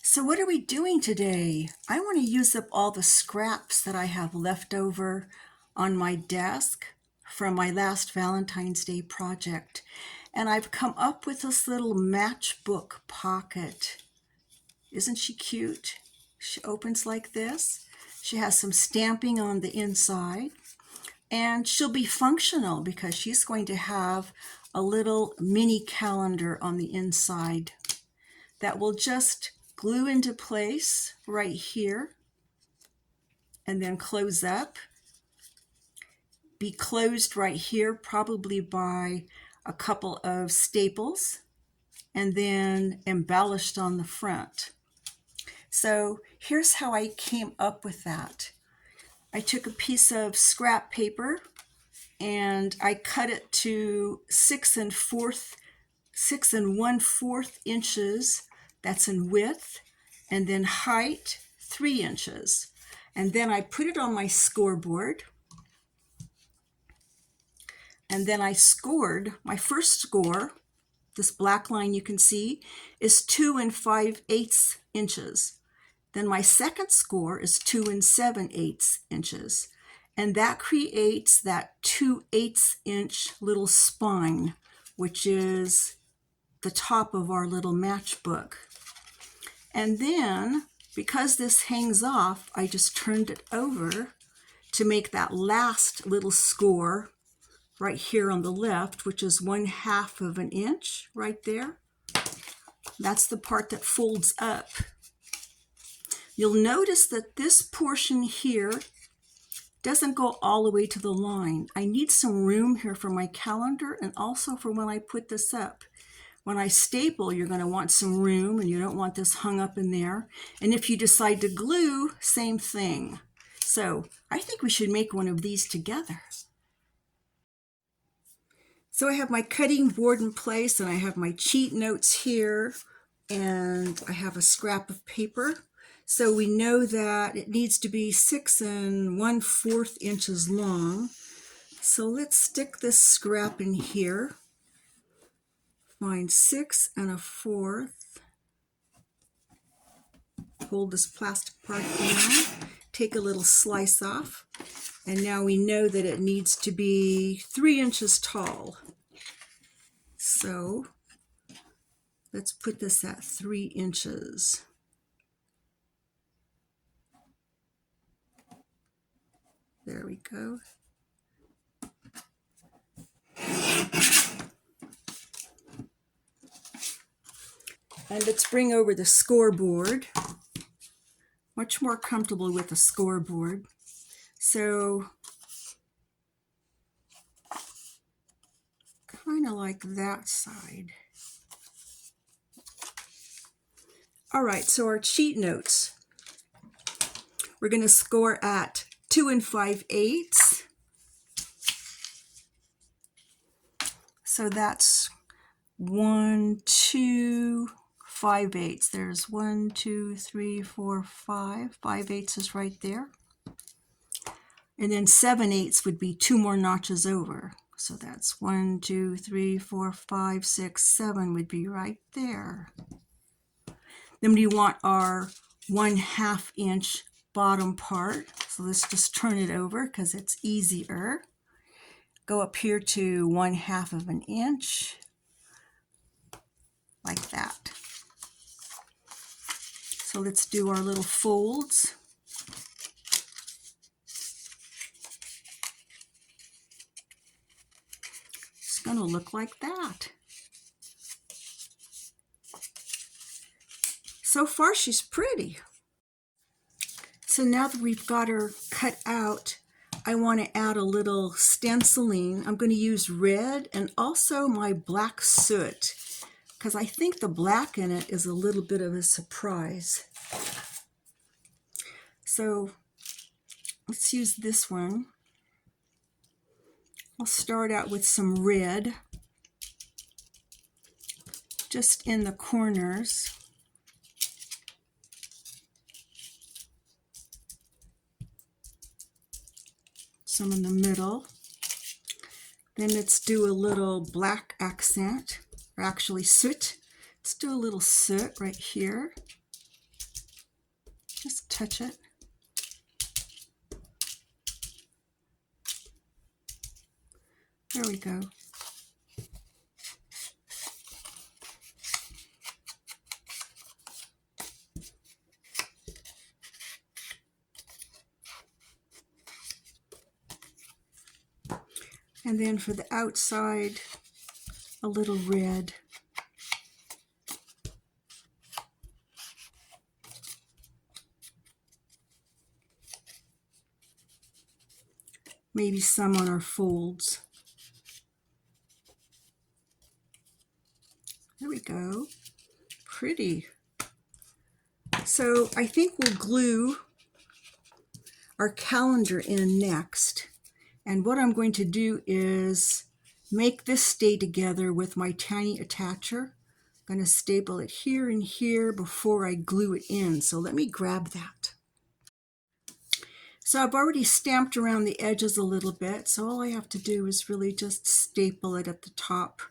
So what are we doing today? I want to use up all the scraps that I have left over on my desk from my last Valentine's Day project. And I've come up with this little matchbook pocket. Isn't she cute? She opens like this. She has some stamping on the inside. And she'll be functional because she's going to have a little mini calendar on the inside that will just glue into place right here and then close up. Be closed right here probably by a couple of staples and then embellished on the front. So here's how I came up with that. I took a piece of scrap paper and I cut it to 6 1/4 inches. That's in width, and then height 3 inches. And then I put it on my scoreboard, and then I scored. My first score, this black line you can see, is 2 5/8 inches. Then my second score is 2 7/8 inches. And that creates that 2/8 inch little spine, which is the top of our little matchbook. And then, because this hangs off, I just turned it over to make that last little score right here on the left, which is 1/2 of an inch right there. That's the part that folds up. You'll notice that this portion here doesn't go all the way to the line. I need some room here for my calendar and also for when I put this up. When I staple, you're going to want some room and you don't want this hung up in there. And if you decide to glue, same thing. So I think we should make one of these together. So I have my cutting board in place and I have my cheat notes here and I have a scrap of paper. So we know that it needs to be 6 1/4 inches long. So let's stick this scrap in here. Find 6 1/4. Hold this plastic part down. Take a little slice off. And now we know that it needs to be 3 inches tall. So let's put this at 3 inches. There we go. And let's bring over the scoreboard. Much more comfortable with the scoreboard. So kind of like that side. All right, so our cheat notes. We're going to score at 2 5/8. So that's 1 2 5/8. There's 1 2 3 4 5. 5/8 is right there. And then 7/8 would be 2 more notches over. So that's 1 2 3 4 5 6 7 would be right there. Then we want our 1/2 inch bottom part. So let's just turn it over because it's easier. Go up here to 1/2 of an inch, like that. So let's do our little folds. It's going to look like that. So far, she's pretty. So now that we've got her cut out, I want to add a little stenciling. I'm going to use red and also my black soot because I think the black in it is a little bit of a surprise. So let's use this one. I'll start out with some red just in the corners. Some in the middle. Then let's do a little black accent, or actually soot. Let's do a little soot right here. Just touch it. There we go. And then for the outside, a little red. Maybe some on our folds. There we go. Pretty. So I think we'll glue our calendar in next. And what I'm going to do is make this stay together with my tiny attacher. I'm going to staple it here and here before I glue it in. So let me grab that. So I've already stamped around the edges a little bit. So all I have to do is really just staple it at the top.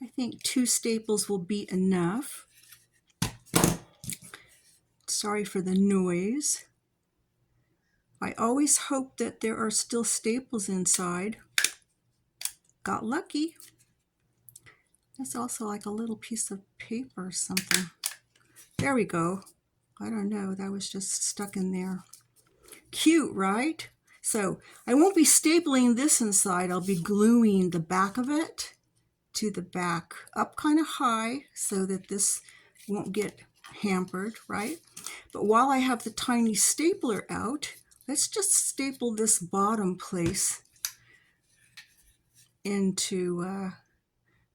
I think 2 staples will be enough. Sorry for the noise. I always hope that there are still staples inside. Got lucky. There's also like a little piece of paper or something. There we go. I don't know, that was just stuck in there. Cute, right? So I won't be stapling this inside. I'll be gluing the back of it to the back up kind of high so that this won't get hampered, right? But while I have the tiny stapler out, let's just staple this bottom place into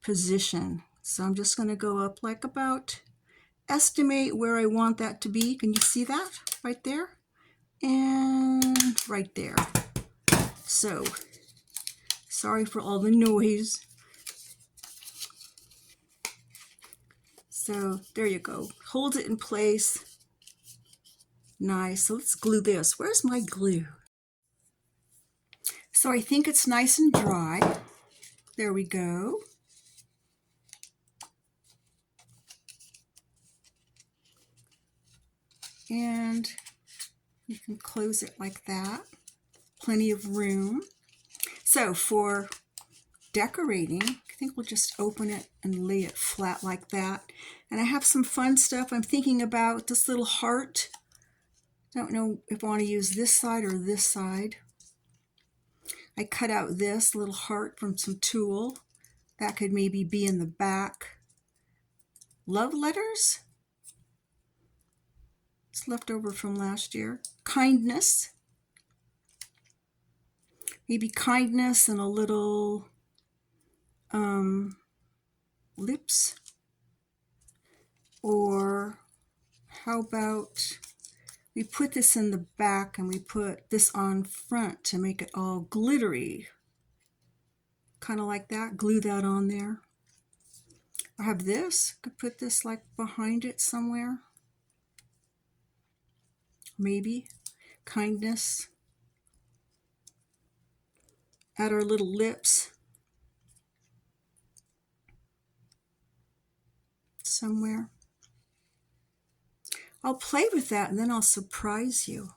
position. So I'm just going to go up like about, estimate where I want that to be. Can you see that right there? And right there. So, sorry for all the noise. So there you go. Hold it in place. Nice. So let's glue this. Where's my glue? So I think it's nice and dry. There we go. And you can close it like that. Plenty of room. So for decorating, I think we'll just open it and lay it flat like that. And I have some fun stuff. I'm thinking about this little heart. Don't know if I want to use this side or this side. I cut out this little heart from some tulle. That could maybe be in the back. Love letters. It's left over from last year. Kindness. Maybe kindness and a little lips. Or how about we put this in the back and we put this on front to make it all glittery. Kind of like that. Glue that on there. I have this. Could put this like behind it somewhere. Maybe. Kindness. Add our little lips. Somewhere. I'll play with that and then I'll surprise you.